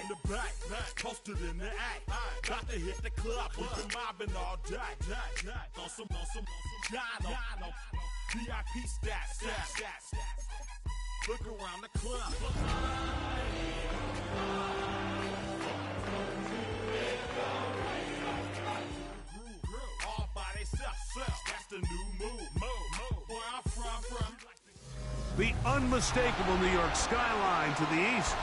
from the back, posted in the act. Got to hit the club, we've been mobbing all day. On some Jono, VIP stats. Look around the club. All by themselves, that's the new move. Where I'm from. The unmistakable New York skyline to the east.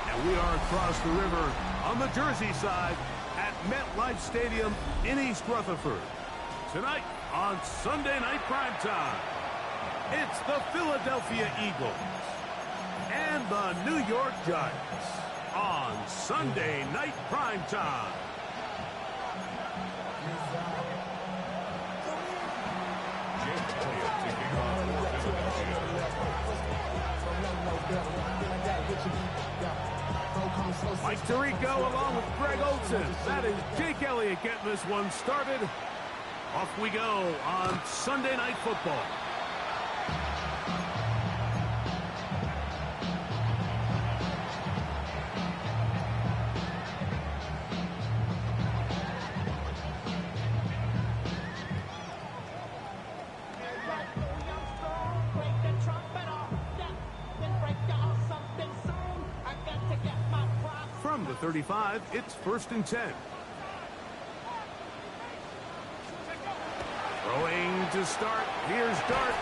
And we are across the river on the Jersey side at MetLife Stadium in East Rutherford. Tonight on Sunday Night Primetime, it's the Philadelphia Eagles and the New York Giants on Sunday Night Primetime. Mike Tirico along with Greg Olson. That is Jake Elliott getting this one started. Off we go on Sunday Night Football. From the 35, it's 1st and 10. Throwing to start. Here's Dart.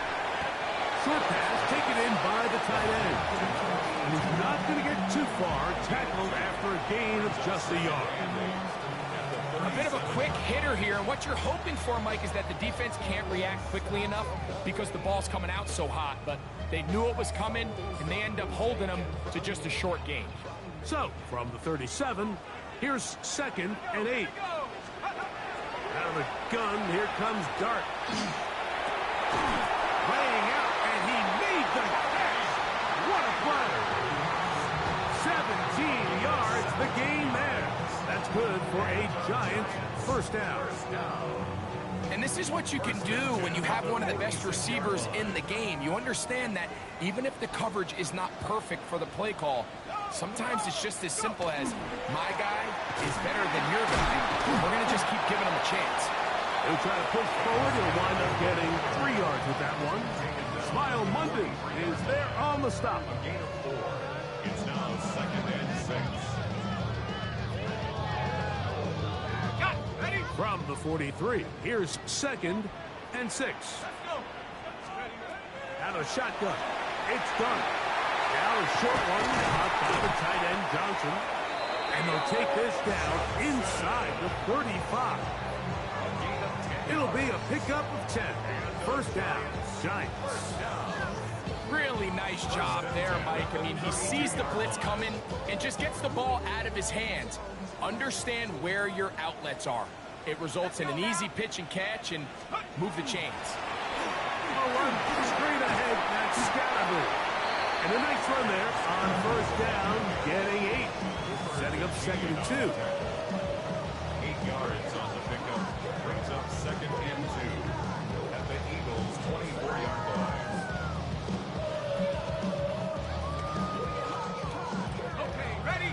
Short pass taken in by the tight end. And he's not going to get too far. Tackled after a gain of just a yard. A bit of a quick hitter here, and what you're hoping for, Mike, is that the defense can't react quickly enough because the ball's coming out so hot. But they knew it was coming, and they end up holding them to just a short gain. So, from the 37, here's 2nd and 8. Out of the gun, here comes Dart. Laying out, and he made the catch. What a play. 17 yards, the gain there. That's good for a Giant first down. And this is what you can do when you have one of the best receivers in the game. You understand that even if the coverage is not perfect for the play call, sometimes it's just as simple as, my guy is better than your guy. We're going to just keep giving him a chance. He'll try to push forward. He'll wind up getting 3 yards with that one. Smile Munden is there on the stop. A gain of 4. It's now 2nd and 6. From the 43, here's 2nd and 6. Out of shotgun, it's done. Now a short one out by the tight end Johnson. And they'll take this down inside the 35. It'll be a pickup of 10. First down, Giants. Really nice job there, Mike. I mean, he sees the blitz coming and just gets the ball out of his hands. Understand where your outlets are. It results in an easy pitch and catch and move the chains. A run straight ahead, that's Scatterby. And a nice run there on first down, getting 8. Setting up 2nd and 2. 8 yards on the pickup. Brings up 2nd and 2 at the Eagles' 24-yard line. Okay, ready?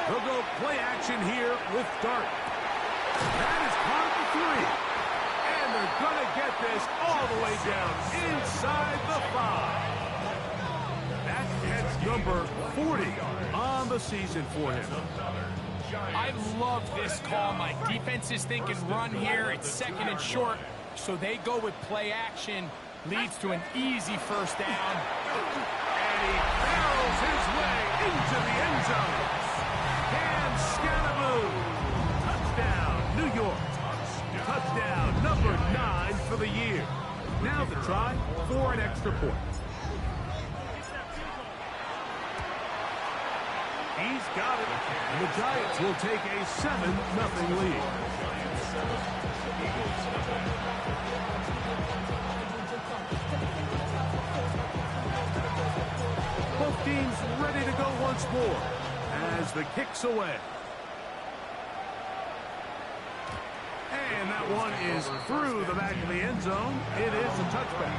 They'll go play action here with Dart. That is caught for 3. And they're going to get this all the way down inside the 5. That heads number 40 on the season for him. I love this call. My defense is thinking run here. It's 2nd and short, so they go with play action. Leads to an easy first down. And he barrels his way into the end zone. Cam Scatterby. Touchdown, New York. Touchdown number 9 for the year. Now the try for an extra point. He's got it. And the Giants will take a 7-0 lead. Both teams ready to go once more as the kick's away. And that one is through the back of the end zone. It is a touchback.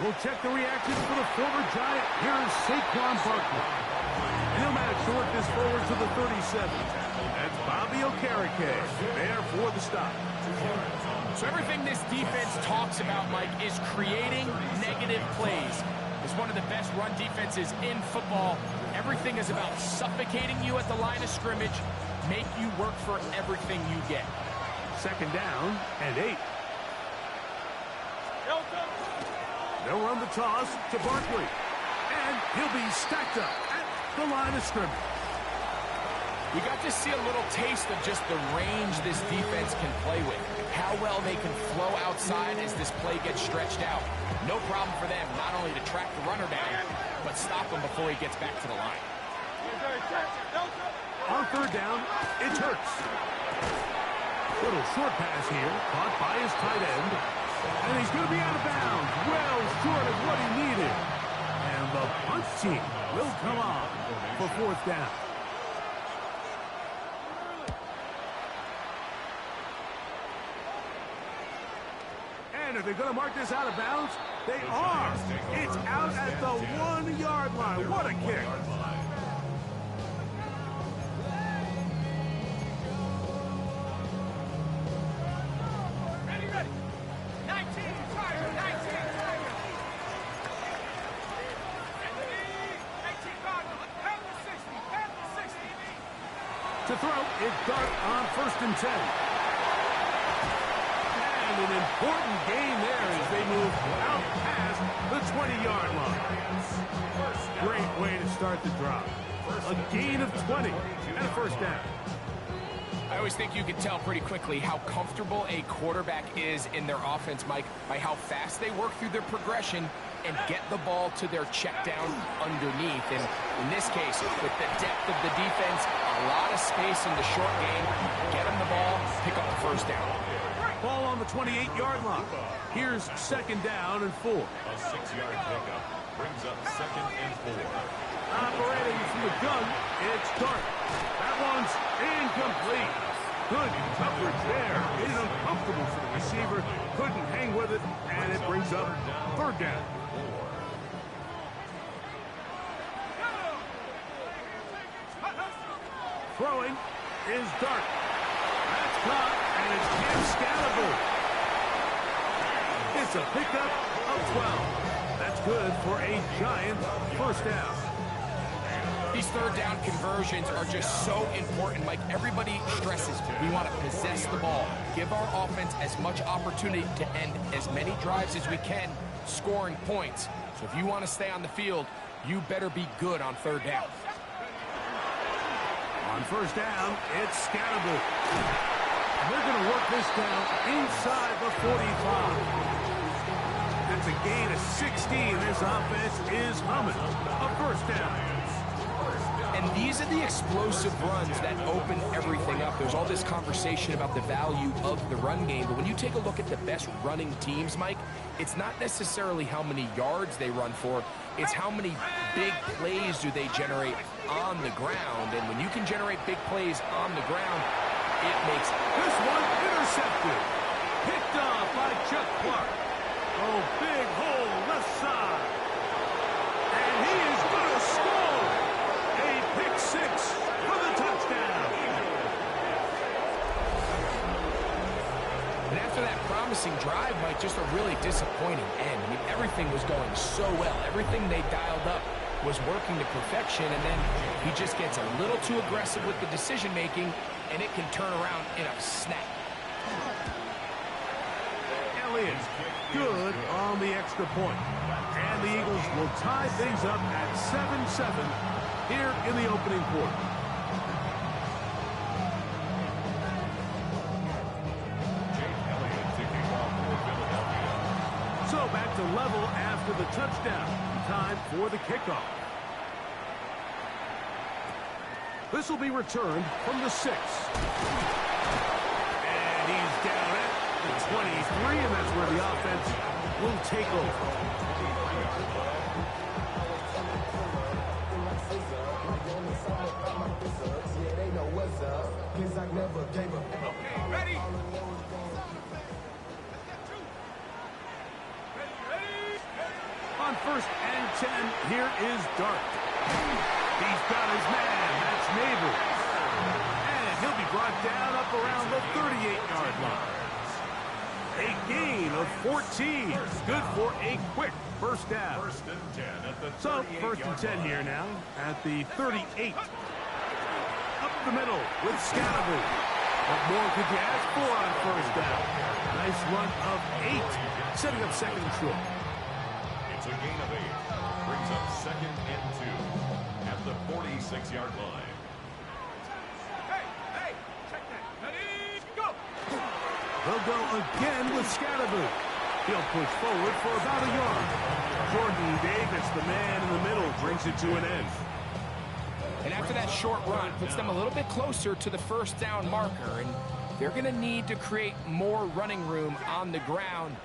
We'll check the reaction for the former Giant. Here is Saquon Barkley. And he'll manage to work this forward to the 37. That's Bobby Okereke there for the stop. So everything this defense talks about, Mike, is creating negative plays. It's one of the best run defenses in football. Everything is about suffocating you at the line of scrimmage, make you work for everything you get. Second down and 8. They'll run the toss to Barkley. And he'll be stacked up at the line of scrimmage. We got to see a little taste of just the range this defense can play with. How well they can flow outside as this play gets stretched out. No problem for them not only to track the runner down, but stop him before he gets back to the line. On third down, it's Hurts. Little short pass here, caught by his tight end. And he's going to be out of bounds, well short of what he needed. And the punt team will come on for fourth down. And if they're going to mark this out of bounds, they are. It's out at the 1-yard line. What a kick. To throw, it's Dart on 1st and 10. And an important gain there as they move out past the 20-yard line. Great way to start the drive. A gain of 20 and a first down. I always think you can tell pretty quickly how comfortable a quarterback is in their offense, Mike, by how fast they work through their progression and get the ball to their check down underneath. And in this case, with the depth of the defense, a lot of space in the short game, get them the ball, pick up the first down. Ball on the 28-yard line. Here's second down and 4. A 6-yard pickup brings up 2nd and 4. Operating from the gun, it's Dart. That one's incomplete. Good coverage there. Made it uncomfortable for the receiver. Couldn't hang with it, and it brings up third down. Throwing is Dart. That's caught, and it's Cam Scalable. It's a pickup of 12. That's good for a Giant first down. These third down conversions are just so important. Like everybody stresses, we want to possess the ball, give our offense as much opportunity to end as many drives as we can, scoring points. So if you want to stay on the field, you better be good on third down. On first down, it's Scatterable. They're going to work this down inside the 45. That's a gain of 16. This offense is humming. A first down. And these are the explosive runs that open everything up. There's all this conversation about the value of the run game, but when you take a look at the best running teams, Mike, it's not necessarily how many yards they run for, it's how many big plays do they generate on the ground. And when you can generate big plays on the ground, it makes... This one intercepted. Picked off by Chuck Clark. Oh, big hole left side. And he is going to score. A pick six for the touchdown. And after that promising drive, Mike, just a really disappointing end. I mean, everything was going so well. Everything they dialed up was working to perfection, and then he just gets a little too aggressive with the decision-making, and it can turn around in a snap. Elliott, good on the extra point. And the Eagles will tie things up at 7-7 here in the opening quarter. So back to level after the touchdown. Time for the kickoff. This will be returned from the 6. And he's down at the 23, and that's where the offense will take over. first and 10. Here is Dart. He's got his man. That's Neighbors. And he'll be brought down up around the 38-yard line. A gain of 14. Good for a quick first down. First and 10 at the So, first and 10 here now at the 38. Up the middle with Scatterby. What more could you ask for on first down? Nice run of 8, setting up second and short. It's a gain of 8. Brings up second and 2 at the 46-yard line. Hey, check that. Ready, go. They'll go again with Scatterby. He'll push forward for about a yard. Jordan Davis, the man in the middle, brings it to an end. And after that short run, puts them a little bit closer to the first down marker, and they're going to need to create more running room on the ground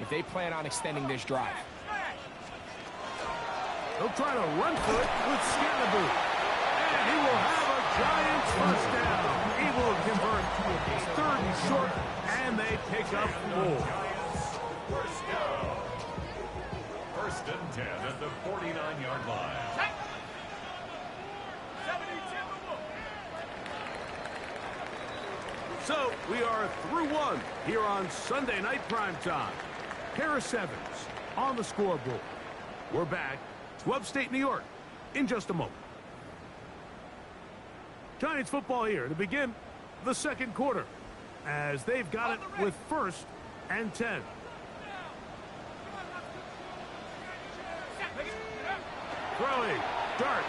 if they plan on extending this drive. They'll try to run for it with Scatterby. And he will have a Giants first down. He will convert third and short, and they pick up 4. First down. First and 10 at the 49-yard line. So, we are through one here on Sunday Night Primetime. Pair of sevens on the scoreboard. We're back to upstate New York in just a moment. Giants football here to begin the second quarter as they've got it with first and 10. Throwing, Dart.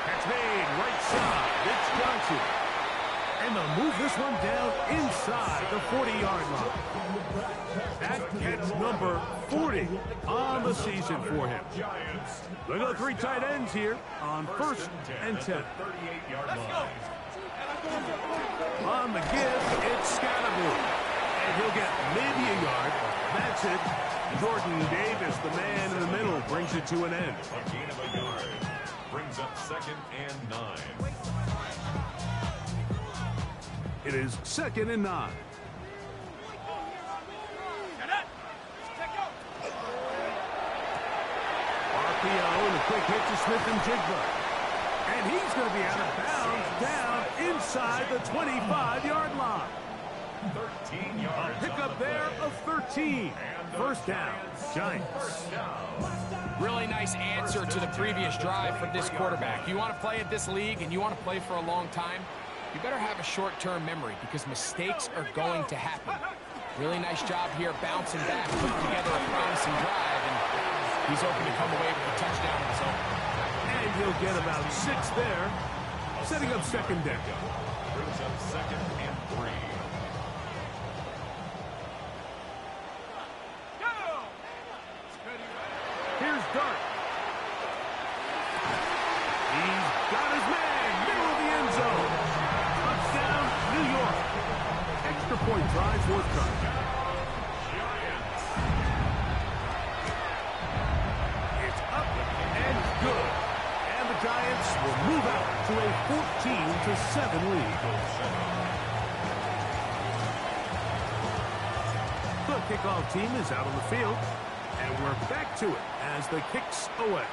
Catch made, right side. It's Johnson. And they'll move this one down inside the 40-yard line. That catch number 40 on the season for him. Look at the 3 tight ends here on first and 10. On the give, it's Scatterby. And he'll get maybe a yard. That's it. Jordan Davis, the man in the middle, brings it to an end. A gain of a yard. Brings up second and 9. It is 2nd and 9. RPO and a quick hit to Smith and Jigba. And he's going to be out of bounds down inside the 25-yard line. 13 yards. Pickup there of 13. First down, Giants. Really nice answer to the previous drive from this quarterback. You want to play at this league and you want to play for a long time, you better have a short-term memory because mistakes are going to happen. Really nice job here bouncing back, putting together a promising drive, and he's open to come away with a touchdown of his own. And he'll get about 6 there, setting up second down. Brings up second and 3. Here's Dart. He's got his man, middle of the end zone. Touchdown, New York. Extra point try forthcoming. It's up and good. And the Giants will move out to a 14-7 lead. The kickoff team is out on the field. And we're back to it as the kick's away.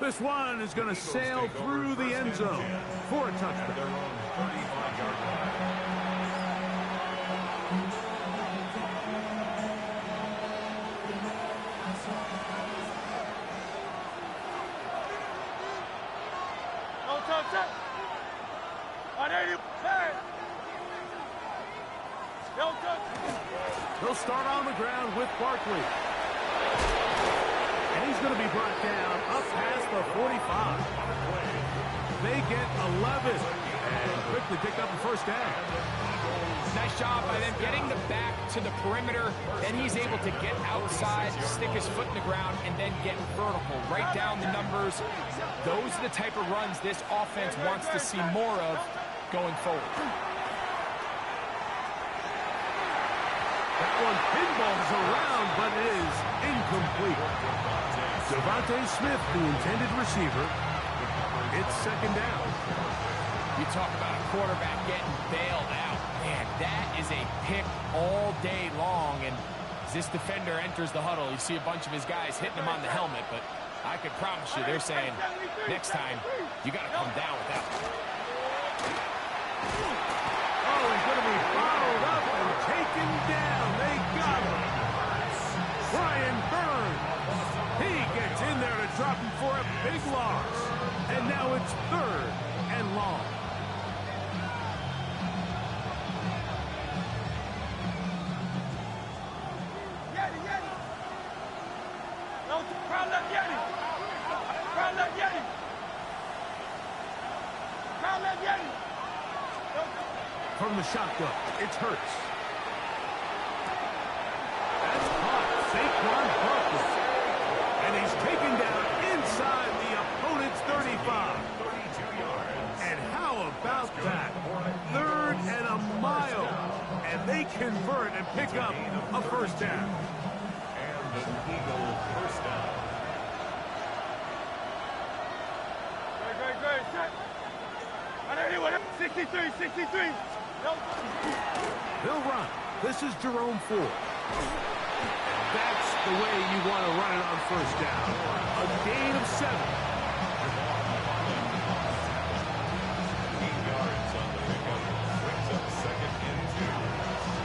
This one is going to sail through the end zone for a touchdown. Their own 35-yard line. They'll start on the ground with Barkley. And he's going to be brought down up past the 45. They get 11 and quickly pick up the first down. Nice job by them getting the back to the perimeter. Then he's able to get outside, stick his foot in the ground, and then get vertical. Right down the numbers. Those are the type of runs this offense wants to see more of going forward. That one pinballs around, but is incomplete. Devontae Smith, the intended receiver. It's second down. You talk about a quarterback getting bailed out. Man, that is a pick all day long. And As this defender enters the huddle, you see a bunch of his guys hitting him on the helmet, but I could promise you they're saying, next time, you got to come down with that one. Oh, he's going to be followed up and taken down. They got him. Brian Burns. He gets in there to drop him for a big loss. And now it's 3rd and long. From the shotgun, it's Hurts. That's caught. Saquon Barkley. And he's taken down inside the opponent's 35. 32 yards. And how about that? 3rd and a mile. And they convert and pick up a first down. And an Eagle first down. Great. 63. They'll run. This is Jerome Ford. That's the way you want to run it on first down. A gain of 7. 8 yards on the pickup. Brings up 2nd and 2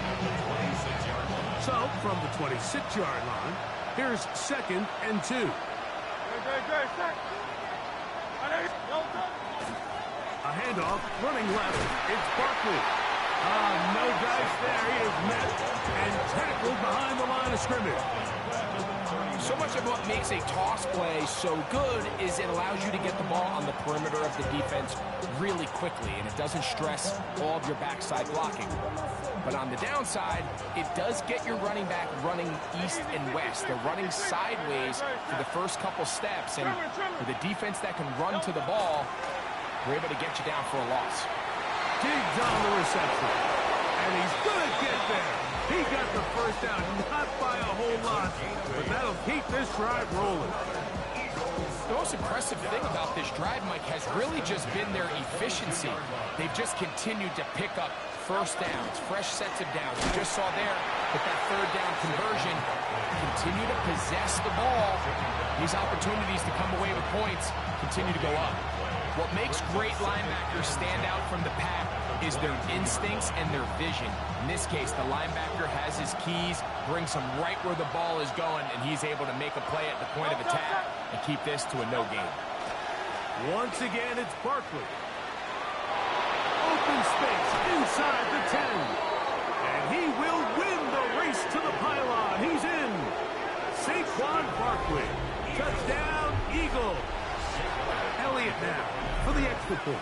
at the 26-yard line. So, from the 26-yard line, here's 2nd and 2. A handoff, running left, it's Barkley. No dice there, he is met and tackled behind the line of scrimmage. So much of what makes a toss play so good is it allows you to get the ball on the perimeter of the defense really quickly, and it doesn't stress all of your backside blocking. But on the downside, it does get your running back running east and west. They're running sideways for the first couple steps, and for the defense that can run to the ball, we're able to get you down for a loss. Diggs on the reception. And he's going to get there. He got the first down, not by a whole lot, but that'll keep this drive rolling. The most impressive thing about this drive, Mike, has really just been their efficiency. They've just continued to pick up first downs, fresh sets of downs. You just saw there with that 3rd down conversion, continue to possess the ball. These opportunities to come away with points continue to go up. What makes great linebackers stand out from the pack is their instincts and their vision. In this case, the linebacker has his keys, brings him right where the ball is going, and he's able to make a play at the point of attack and keep this to a no gain. Once again, it's Barkley. Open space inside the 10. And he will win the race to the pylon. He's in. Saquon Barkley. Touchdown, Eagles. Elliott now for the extra point.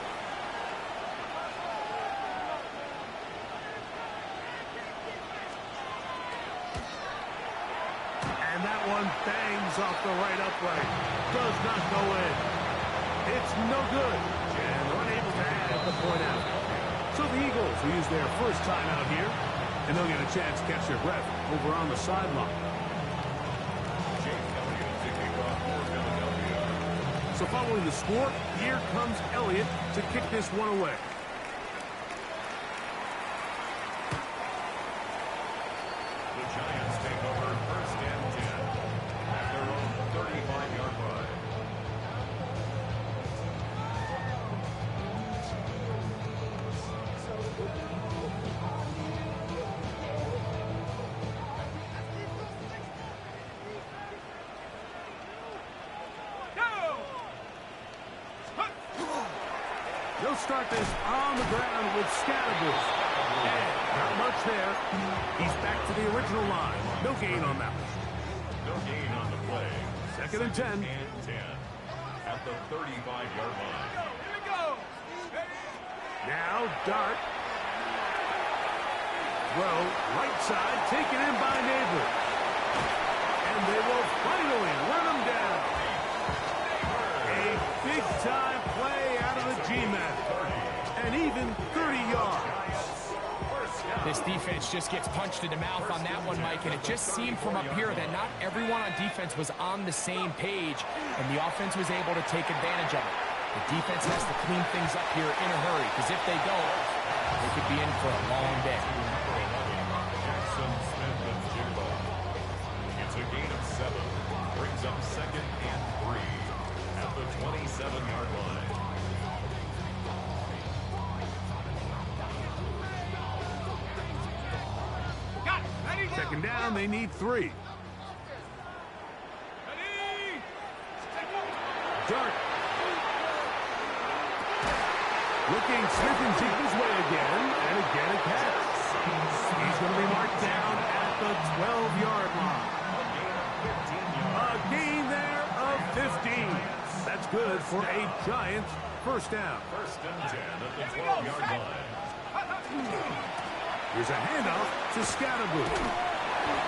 And that one bangs off the right upright. Does not go in. It's no good. And unable to add the point out. So the Eagles will use their first time out here, and they'll get a chance to catch their breath over on the sideline. So following the score, here comes Elliott to kick this one away. The Giants take over 1st and 10 at their own 35-yard line. They'll start this on the ground with Scatterbush. And not much there. He's back to the original line. No gain on that one. No gain on the play. 2nd and 10. And 10 at the 35-yard line. Now Dart. Throw, right side, taken in by Neighbor. And they will finally run him down. A big-time play out of the G-Man. And even 30 yards. This defense just gets punched in the mouth on that one, Mike, and it just seemed from up here that not everyone on defense was on the same page, and the offense was able to take advantage of it. The defense has to clean things up here in a hurry, because if they don't, they could be in for a long day. brings up second and 3 at the 27-yard line. Second down, they need 3. Dart. Looking, Smith and Jenkins' way again, and again a catch. He's going to be marked down at the 12-yard line. A gain there of 15. That's good for a Giant first down. First and 10 at the 12-yard line. Here's a handoff to Scatterboo.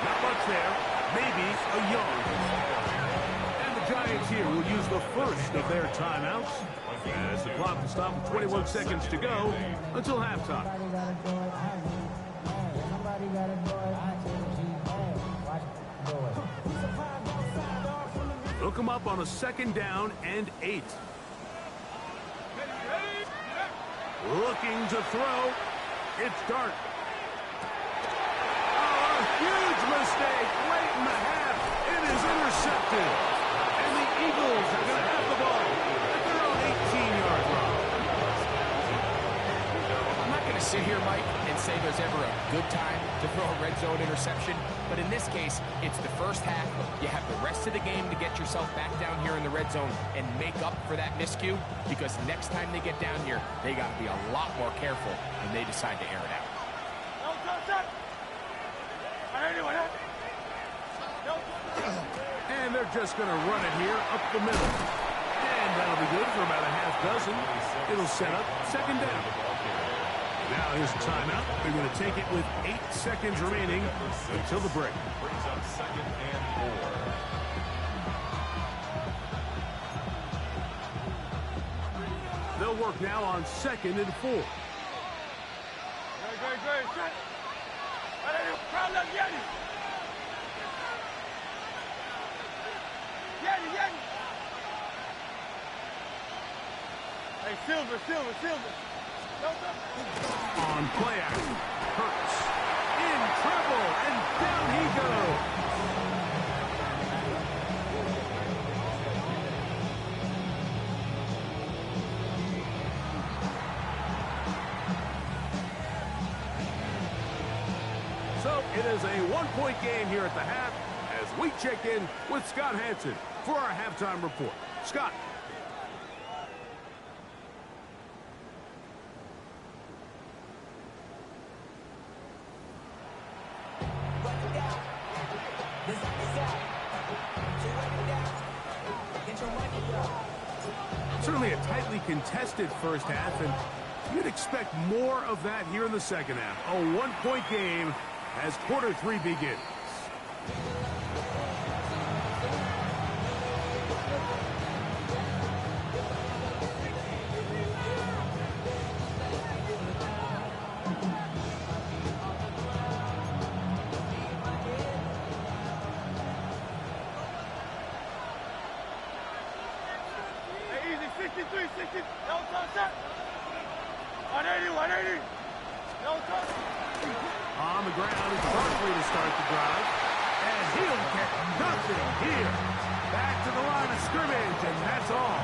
Not much there, maybe a yard. And the Giants here will use the first of their timeouts as the clock will stop with 21 seconds to go until halftime. Look them up on a second down and 8. Looking to throw. It's Dart. Oh, a huge mistake late in the half. It is intercepted. And the Eagles are going to have the ball at their own 18-yard line. I'm not going to sit here, Mike, and say there's ever a good time to throw a red zone interception. But in this case, it's the first half. You have the rest of the game to get yourself back down here in the red zone and make up for that miscue. Because next time they get down here, they got to be a lot more careful when they decide to air it out. And they're just going to run it here up the middle. And that'll be good for about a half dozen. It'll set up second down. Now here's a timeout. They're going to take it with 8 seconds remaining until the break. Brings up second and 4. They'll work now on second and 4. Hey, Silver. On play action, Hurts in trouble, and down he goes. So it is a one-point game here at the half as we check in with Scott Hansen for our halftime report. Scott. Certainly a tightly contested first half, and you'd expect more of that here in the second half. A one-point game as quarter 3 begins. On the ground is Barkley to start the drive. And he'll get nothing here. Back to the line of scrimmage, and that's all.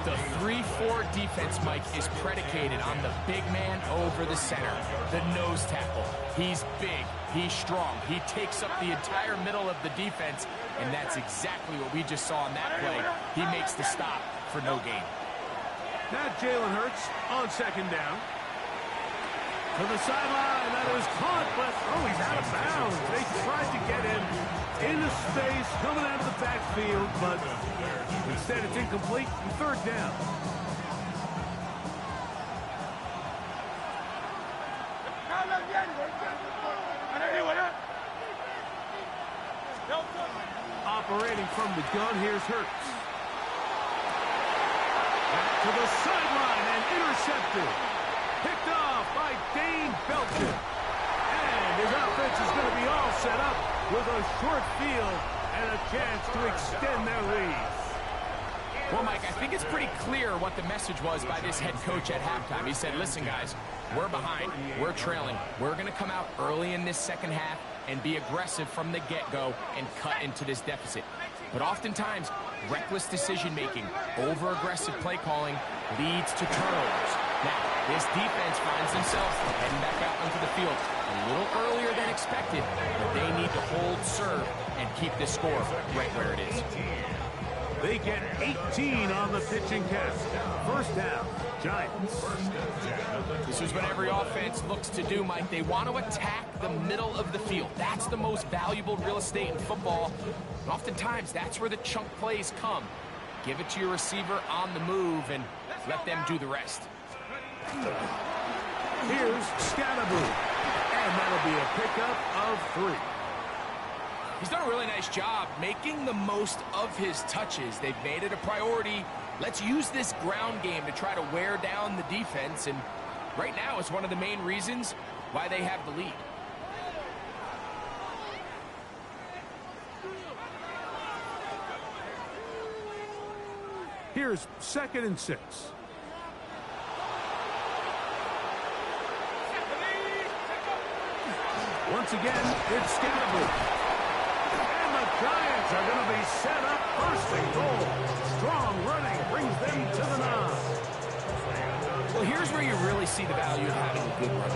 The 3-4 defense, Mike, is predicated on the big man over the center, the nose tackle. He's big, he's strong, he takes up the entire middle of the defense, and that's exactly what we just saw on that play. He makes the stop for no gain. Now Jalen Hurts on second down. To the sideline, that is caught, but he's out of bounds. They tried to get him into space, coming out of the backfield, but instead it's incomplete and third down. Operating from the gun, here's Hurts. Back to the sideline and intercepted. Picked off by Dane Belton. And his offense is going to be all set up with a short field and a chance to extend their lead. Well, Mike, I think it's pretty clear what the message was by this head coach at halftime. He said, listen, guys, we're behind. We're trailing. We're going to come out early in this second half and be aggressive from the get-go and cut into this deficit. But oftentimes, reckless decision-making, over-aggressive play calling leads to turnovers. Now, this defense finds themselves heading back out onto the field a little earlier than expected, but they need to hold serve and keep this score right where it is. They get 18 on the pitching cast. First down, Giants. This is what every offense looks to do, Mike. They want to attack the middle of the field. That's the most valuable real estate in football. And oftentimes, that's where the chunk plays come. Give it to your receiver on the move and let them do the rest. Here's Scatterboo. And that'll be a pickup of 3. He's done a really nice job making the most of his touches. They've made it a priority. Let's use this ground game to try to wear down the defense. And right now, it's one of the main reasons why they have the lead. Here's 2nd and 6. Once again, it's Scatterboo. And the Giants are going to be set up 1st and goal. Strong running brings them to the 9. Well, here's where you really see the value of having a good run.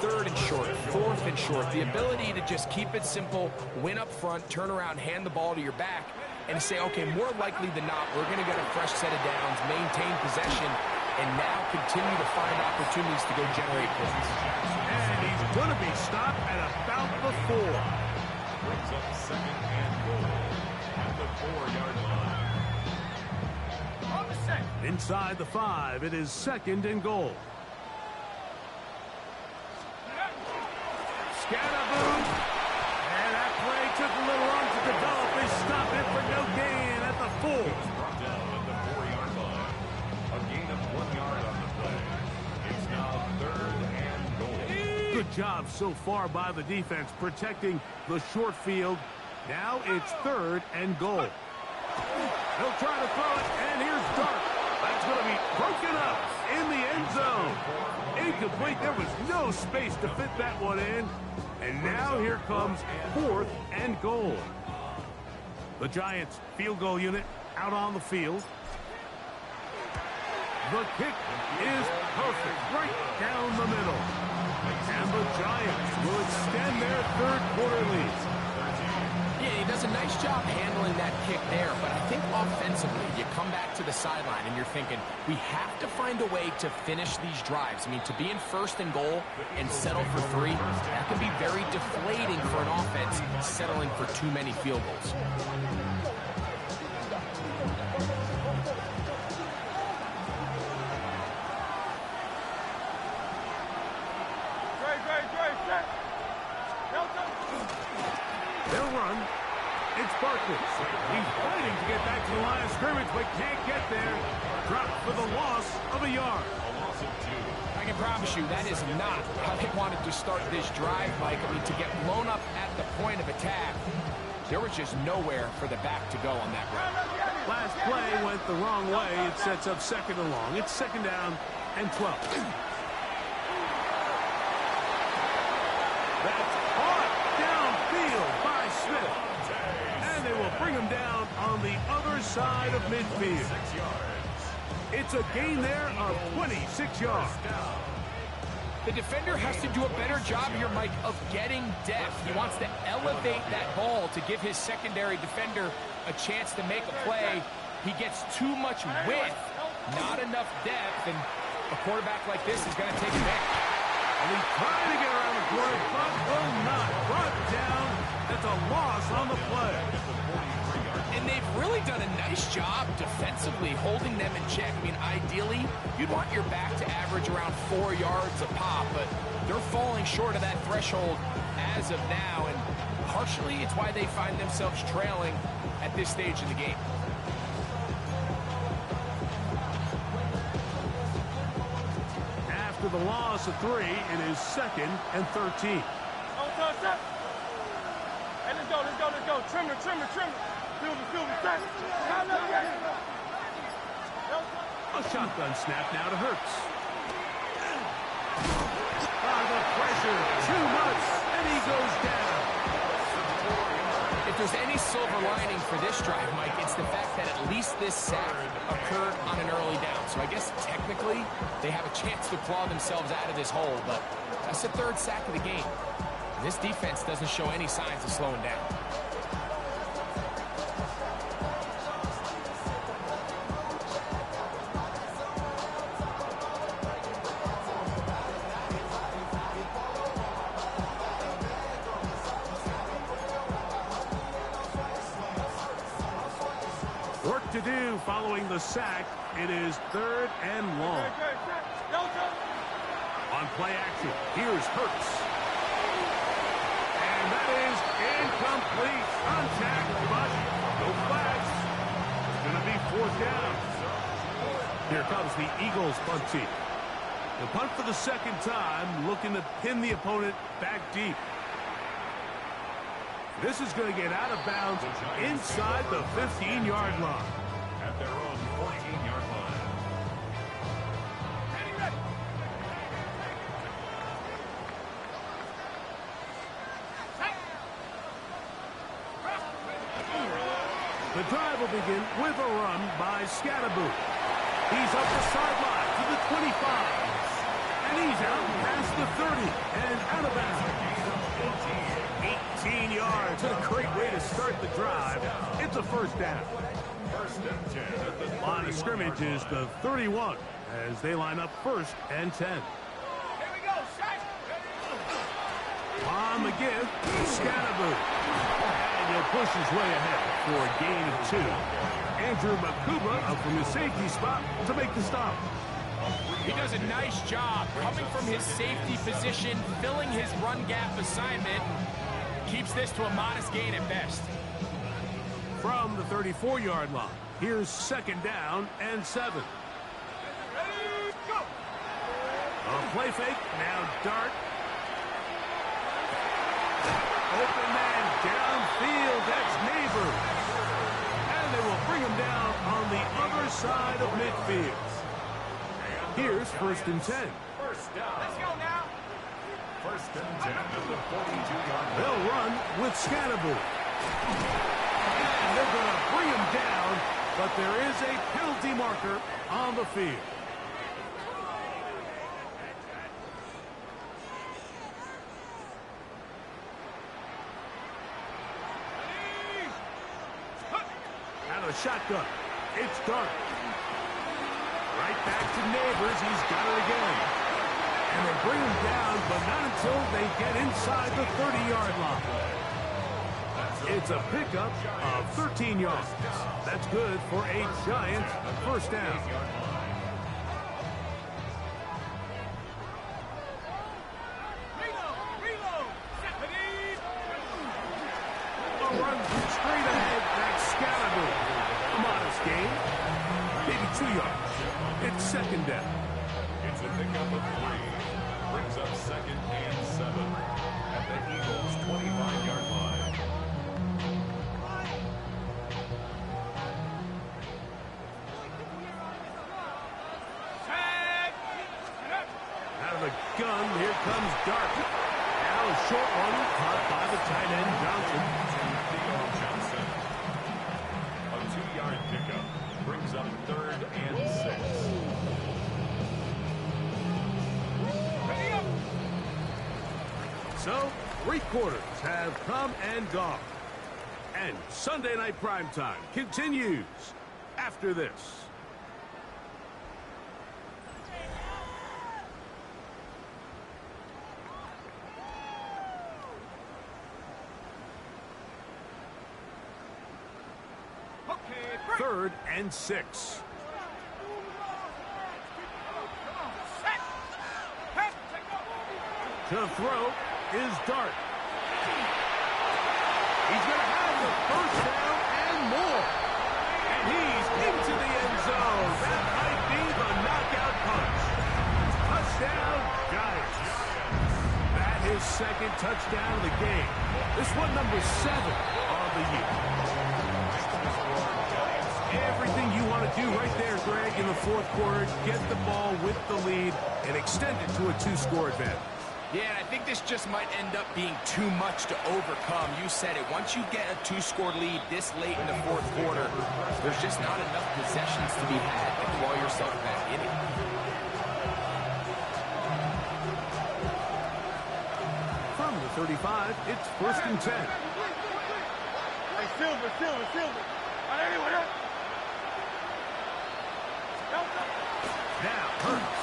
3rd and short, 4th and short. The ability to just keep it simple, win up front, turn around, hand the ball to your back, and say, okay, more likely than not, we're going to get a fresh set of downs, maintain possession, and now continue to find opportunities to go generate points. And he's going to be stopped at about the 4. Brings up 2nd and goal at the 4-yard line. Inside the 5, it is 2nd and goal. Scatterboo. And that play took a little long to develop. They stop it for no gain at the 4. Brought down at the 4-yard line. A gain of 1 yard on the play. It's now 3rd and goal. Good job so far by the defense protecting the short field. Now it's 3rd and goal. He'll try to throw it, and here's Dart. That's going to be broken up in the end zone. Incomplete. There was no space to fit that one in. And now here comes 4th and goal. The Giants field goal unit out on the field. The kick is perfect right down the middle. And the Giants will extend their 3rd quarter lead. Yeah, he does a nice job handling that kick there, but I think offensively, you come back to the sideline and you're thinking, we have to find a way to finish these drives. I mean, to be in 1st and goal and settle for 3, that can be very deflating for an offense settling for too many field goals. They'll run. It's Barkley. He's fighting to get back to the line of scrimmage, but can't get there. Dropped for the loss of a yard. A loss of 2. I can promise you that is not how they wanted to start this drive, Mike. I mean, to get blown up at the point of attack, there was just nowhere for the back to go on that run. Last play went the wrong way. It sets up 2nd and long. It's 2nd down and 12. That's caught downfield by Smith. And they will bring him down on the other side of midfield. 6 yards. It's a gain there of 26 yards. The defender has to do a better job here, Mike, of getting depth. He wants to elevate that ball to give his secondary defender a chance to make a play. He gets too much width, not enough depth, and a quarterback like this is going to take advantage. And he's trying to get around the corner, but will not. Brought down. That's a loss on the play. And they've really done a nice job defensively holding them in check. I mean, ideally, you'd want your back to average around 4 yards a pop, but they're falling short of that threshold as of now, and partially it's why they find themselves trailing at this stage in the game. After the loss of 3, it is 2nd and 13. Hey, let's go. Trimmer. Field it. A shotgun snap now to Hurts. The pressure, too much, and he goes down. there's any silver lining for this drive, Mike, it's the fact that at least this sack occurred on an early down. So I guess technically they have a chance to claw themselves out of this hole, but that's the third sack of the game. And this defense doesn't show any signs of slowing down. Work to do following the sack. It is 3rd and long. On play action, here's Hurts. And that is incomplete. Contact, but no flags. It's going to be 4th down. Here comes the Eagles punt team. The punt for the second time, looking to pin the opponent back deep. This is going to get out of bounds inside the 15-yard line. At their own 14-yard line. The drive will begin with a run by Scatterboot. He's up the sideline to the 25. And he's out past the 30 and out of bounds. 18 yards. A great way to start the drive. It's a 1st down. Line of scrimmage is the 31 as they line up 1st and 10. Here we go, shot. On the give, Scatterboot. And he'll push his way ahead for a gain of 2. Andrew Makuba up from his safety spot to make the stop. He does a nice job coming from his safety position, filling his run gap assignment, keeps this to a modest gain at best. From the 34-yard line, here's 2nd down and 7. Ready, go. A play fake, now Dart. Open man downfield, that's Neighbors. And they will bring him down on the other side of midfield. Here's 1st and 10. First down. Let's go now. 1st and 10 at the 42-yard line. They'll run with Scatterboot. And they're going to bring him down, but there is a penalty marker on the field. Out of the shotgun, it's Dart. Right back to Neighbors. He's got it again. And they bring him down, but not until they get inside the 30-yard line. It's a pickup of 13 yards. That's good for a Giants 1st down. Reload. A run straight ahead. That's Scatterboot. A modest gain. Maybe 2 yards. It's 2nd down. It's a pickup of 3. Brings up 2nd and 7 at the Eagles' 25-yard line. Out of the gun, here comes Dart. Now a short one caught by the tight end Johnson. Johnson. A 2-yard pickup brings up 3rd and 6. So, 3 quarters have come and gone. And Sunday Night Primetime continues after this. Okay, 3rd and 6. To throw is Dart. He's going to have the 1st down and more. And he's into the end zone. That might be the knockout punch. Touchdown, Giants. That is 2nd touchdown of the game. This one number 7 on the year. Everything you want to do right there, Greg, in the 4th quarter, get the ball with the lead and extend it to a 2-score advantage. Yeah, and I think this just might end up being too much to overcome. You said it. Once you get a 2-score lead this late in the fourth quarter, there's just not enough possessions to be had to claw yourself back in it. From the 35, it's 1st and 10. Hey, Silver. Now, Hurts.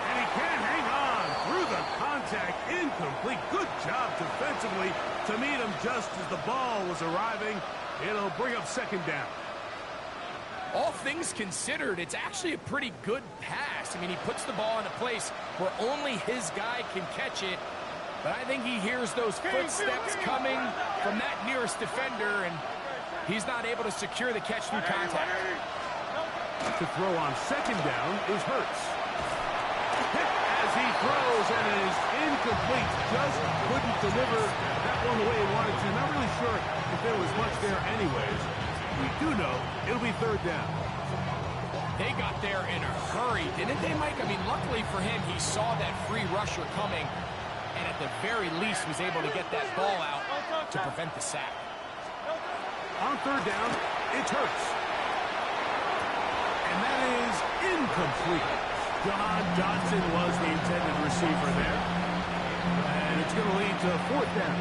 And he can't hang on through the contact. Incomplete. Good job defensively to meet him just as the ball was arriving. It'll bring up 2nd down. All things considered, it's actually a pretty good pass. I mean, he puts the ball in a place where only his guy can catch it. But I think he hears those footsteps coming from that nearest defender, and he's not able to secure the catch through contact. To throw on 2nd down is Hurts. Hit as he throws, and it is incomplete. Just couldn't deliver that one the way he wanted to. Not really sure if there was much there anyways. We do know it'll be 3rd down. They got there in a hurry, didn't they, Mike? I mean, luckily for him, he saw that free rusher coming, and at the very least was able to get that ball out to prevent the sack. On 3rd down, it's Hurts. And that is incomplete. John Johnson was the intended receiver there. And it's going to lead to 4th down.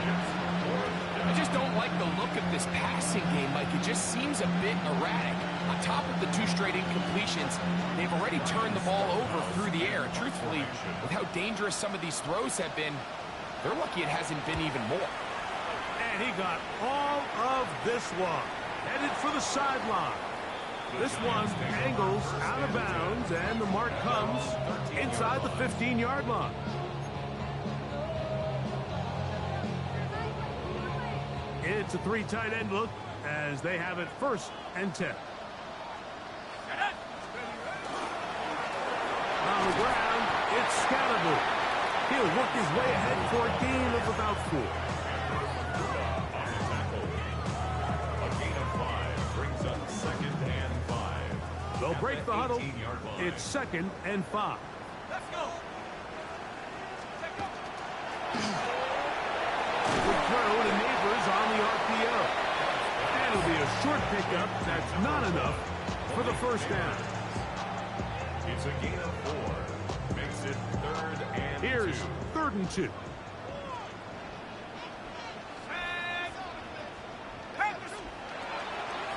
I just don't like the look of this passing game, Mike. It just seems a bit erratic. On top of the 2 straight incompletions, they've already turned the ball over through the air. Truthfully, with how dangerous some of these throws have been, they're lucky it hasn't been even more. And he got all of this one. Headed for the sideline. This one angles out of bounds, and the mark comes inside the 15-yard line. It's a 3 tight end look as they have it 1st and 10. On the ground, it's Scatterby. He'll work his way ahead for a gain of about 4. A gain of 5 brings up 2nd and 5. They'll break the huddle. It's 2nd and 5. Let's go. Good throw to Neighbors on the RPO. And it'll be a short pickup. That's not enough for the 1st down. It's a gain of 4. Makes it 3rd and 2. Here's 3rd and 2.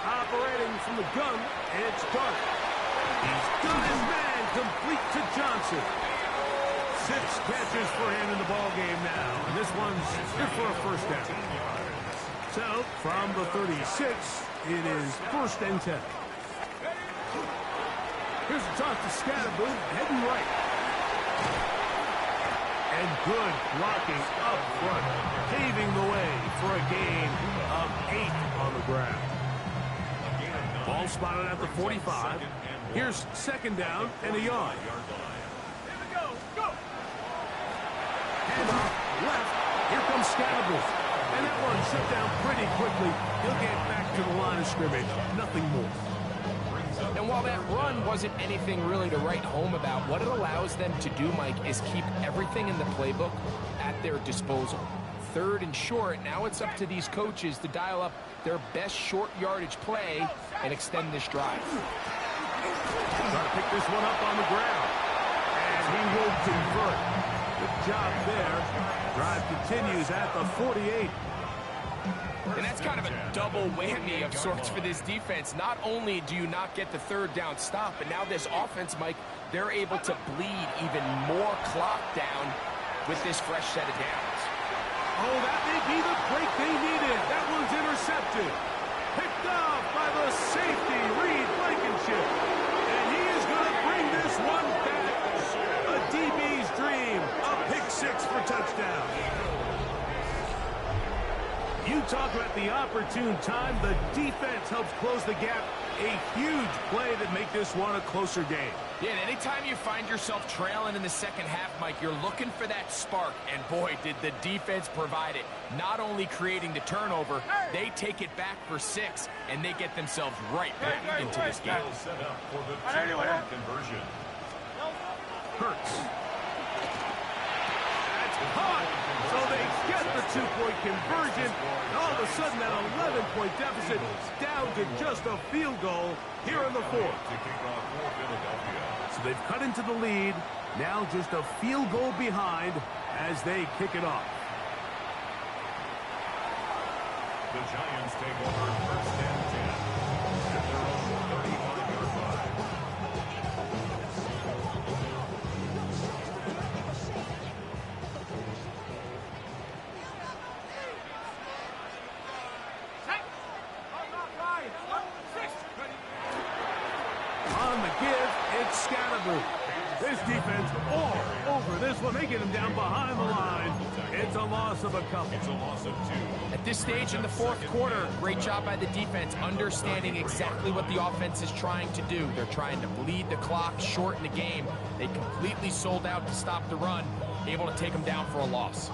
Operating from the gun, it's Dart. He's got his man complete to Johnson. 6 catches for him in the ball game now. And this one's good for a 1st down. So, from the 36, it is 1st and 10. Here's a toss to Scatterby, heading right. And good blocking up front, paving the way for a gain of 8 on the ground. Ball spotted at the 45. Here's 2nd down and a yard. Handoff left. Here comes Scatterby. And that one shut down pretty quickly. He'll get back to the line of scrimmage. Nothing more. And while that run wasn't anything really to write home about, what it allows them to do, Mike, is keep everything in the playbook at their disposal. 3rd and short, now it's up to these coaches to dial up their best short yardage play and extend this drive. Trying to pick this one up on the ground. And he will convert. Good job there. Drive continues at the 48. And that's kind of a double whammy of sorts for this defense. Not only do you not get the 3rd down stop, but now this offense, Mike, they're able to bleed even more clock down with this fresh set of downs. Oh, that may be the break they needed. That one's intercepted. Picked off by the safety, Reed Blankenship. And he is going to bring this one back. A DB's dream. A pick 6 for touchdown. You talk about the opportune time. The defense helps close the gap. A huge play that make this one a closer game. Yeah, and anytime you find yourself trailing in the 2nd half, Mike, you're looking for that spark. And boy, did the defense provide it. Not only creating the turnover, they take it back for 6, and they get themselves right back into this game. Set up for the 2-point conversion. two-point conversion, and all of a sudden that 11-point deficit down to just a field goal here in the fourth. So they've cut into the lead, now just a field goal behind as they kick it off. The Giants take over first and 10 at their own 35-yard line. On the give, it's Scatterboo. This defense all over this one. They get him down behind the line. It's a loss of a couple. It's a loss of 2. At this stage in the fourth quarter, great job by the defense, understanding exactly what the offense is trying to do. They're trying to bleed the clock, shorten the game. They completely sold out to stop the run, able to take them down for a loss.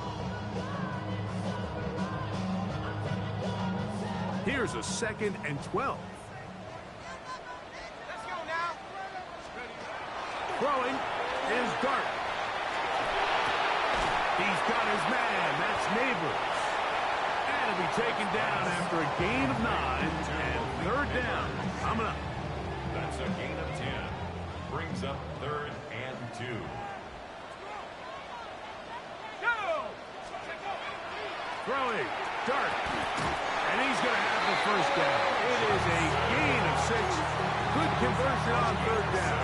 Here's a 2nd and 12. Throwing is Dart. He's got his man. That's Neighbors. And he'll be taken down after a gain of 9 and 3rd down. Coming up. That's a gain of 10. Brings up 3rd and 2. Throwing. Dart. And he's going to have the first down. It is a gain of 6. Good conversion on 3rd down.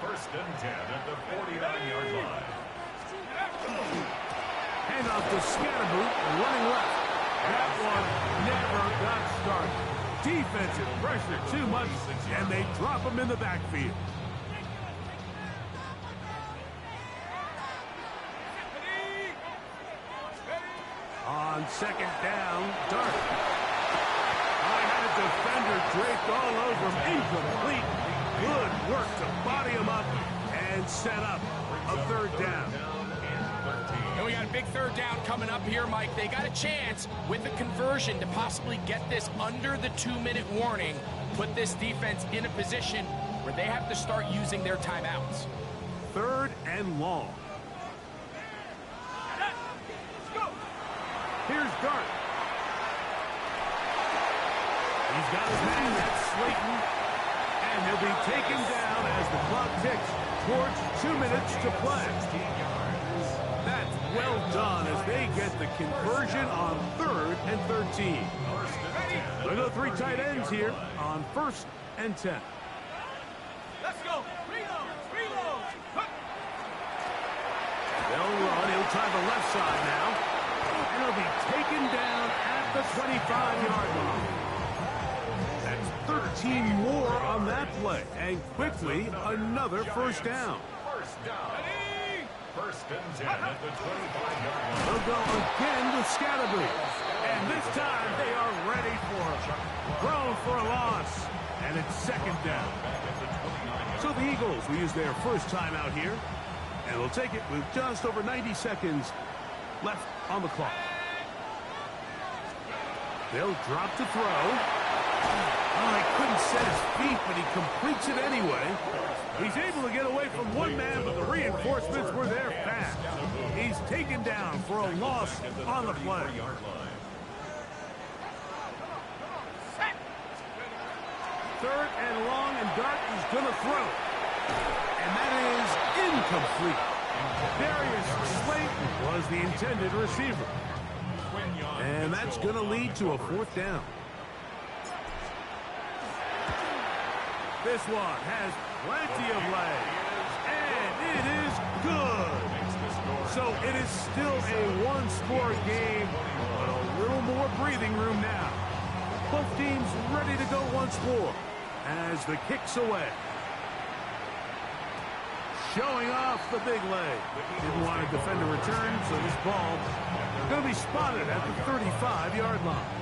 First and 10 at the 49-yard line. Hand off to Scatterboo, running left. That one never got started. Defensive pressure too much, and they drop him in the backfield. On 2nd down, Dart. I had a defender draped all over him, incomplete. Good work to body him up and set up a 3rd down. And we got a big 3rd down coming up here, Mike. They got a chance with a conversion to possibly get this under the 2-minute warning, put this defense in a position where they have to start using their timeouts. 3rd and long. Here's Dart. He's got his man, that's Slayton. And he'll be taken down as the clock ticks towards 2 minutes to play. That's well done as they get the conversion on 3rd and 13. Look at the 3 tight ends here on 1st and 10. Let's go. Reload. They'll run. He'll try the left side now. And he'll be taken down at the 25-yard line. 13 more on that play, and quickly another first down. First and 10 at the 25-yard line. They'll go again with Scatterboo, and this time they are ready for it. Thrown for a loss, and it's 2nd down. So the Eagles will use their first timeout here, and they'll take it with just over 90 seconds left on the clock. They'll drop to throw. Oh, he couldn't set his feet, but he completes it anyway. He's able to get away from one man, but the reinforcements were there fast. He's taken down for a loss on the play. 3rd and long, and Dart is going to throw. And that is incomplete. Darius Slayton was the intended receiver. And that's going to lead to a 4th down. This one has plenty of legs, and it is good. So it is still a one-score game, but a little more breathing room now. Both teams ready to go once more as the kick's away. Showing off the big leg. Didn't want to defend a return, so this ball is going to be spotted at the 35-yard line.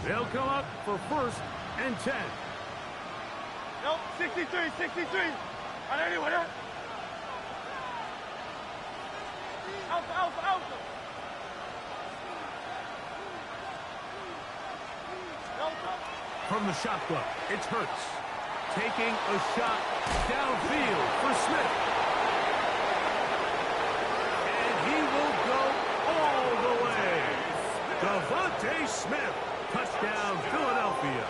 They'll come up for 1st and 10. Nope, 63. On anyone else? Out. From the shotgun, it's Hurts. Taking a shot downfield for Smith. And he will go all the way. Devontae Smith. Touchdown, Philadelphia.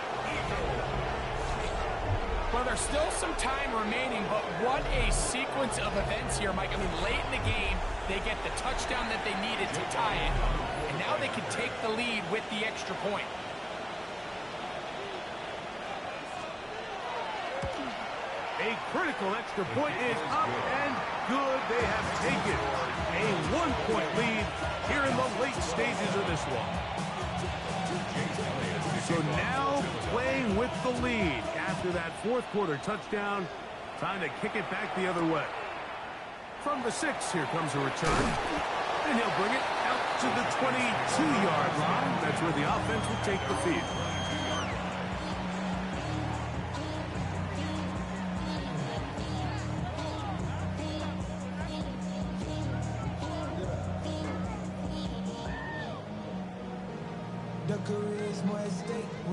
Well, there's still some time remaining, but what a sequence of events here, Mike. I mean, late in the game, they get the touchdown that they needed to tie it, and now they can take the lead with the extra point. A critical extra point is up and good. They have taken a 1-point lead here in the late stages of this one. So now playing with the lead after that fourth quarter touchdown, trying to kick it back the other way. From the 6, here comes a return. And he'll bring it out to the 22-yard line. That's where the offense will take the field.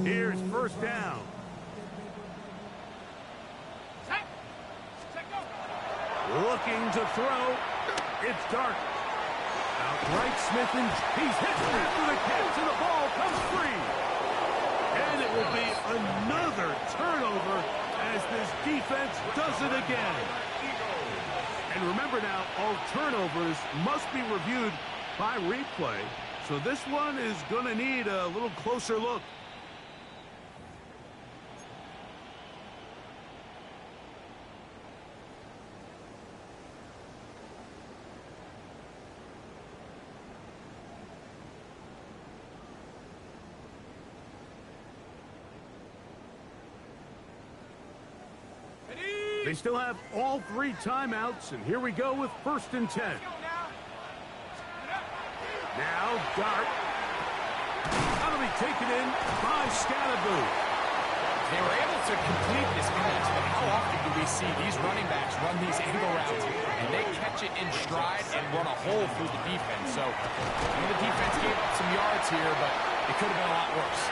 Here's first down. Looking to throw. It's Dark. Outright Smith, and he's hit after the catch, and the ball comes free. And it will be another turnover as this defense does it again. And remember now, all turnovers must be reviewed by replay. So this one is going to need a little closer look. They still have all 3 timeouts, and here we go with first and 10. Now, Dart. That'll be taken in by Scatterboot. They were able to complete this pass, but how often do we see these running backs run these angle routes, and they catch it in stride and run a hole through the defense? So, the defense gave up some yards here, but it could have been a lot worse.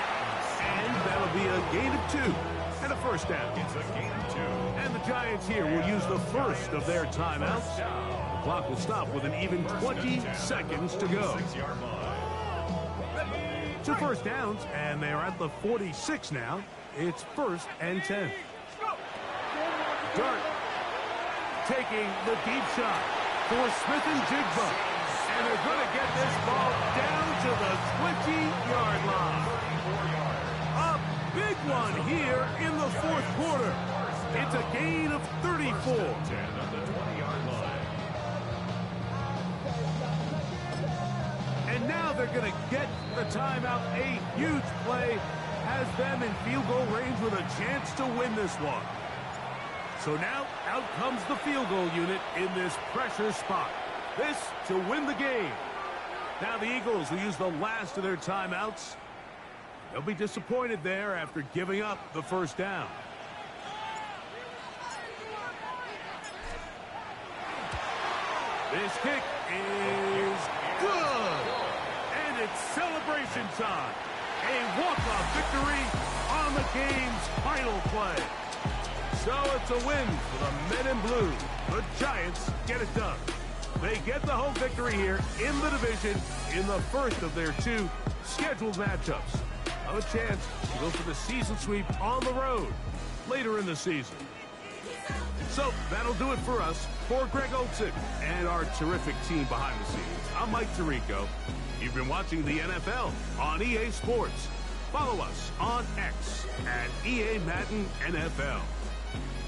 And that'll be a gain of 2 and a first down. It's a gain of 2. And the Giants here will use the first of their timeouts. The clock will stop with an even 20 seconds to go. 6-yard line. 2 first downs, and they're at the 46 now. It's first and 10. Dart taking the deep shot for Smith and Jigba. And they're going to get this ball down to the 20-yard line. A big one here in the fourth quarter. It's a gain of 34. 10 on the 20-yard line. And now they're going to get the timeout. A huge play has them in field goal range with a chance to win this one. So now out comes the field goal unit in this pressure spot. This to win the game. Now the Eagles will use the last of their timeouts. They'll be disappointed there after giving up the first down. This kick is good. And it's celebration time. A walk-off victory on the game's final play. So it's a win for the Men in Blue. The Giants get it done. They get the home victory here in the division in the first of their 2 scheduled matchups. Have a chance to go for the season sweep on the road later in the season. So that'll do it for us. For Greg Olson and our terrific team behind the scenes, I'm Mike Tirico. You've been watching the NFL on EA Sports. Follow us on X at EA Madden NFL.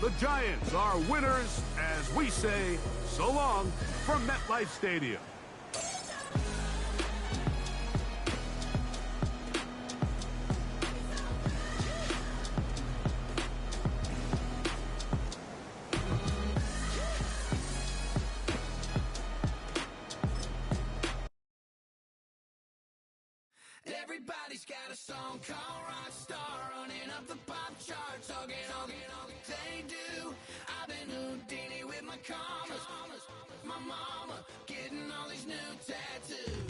The Giants are winners as we say so long from MetLife Stadium. Everybody's got a song called Rockstar, running up the pop charts, hugging, they do. I've been Houdini with my commas, my mama getting all these new tattoos.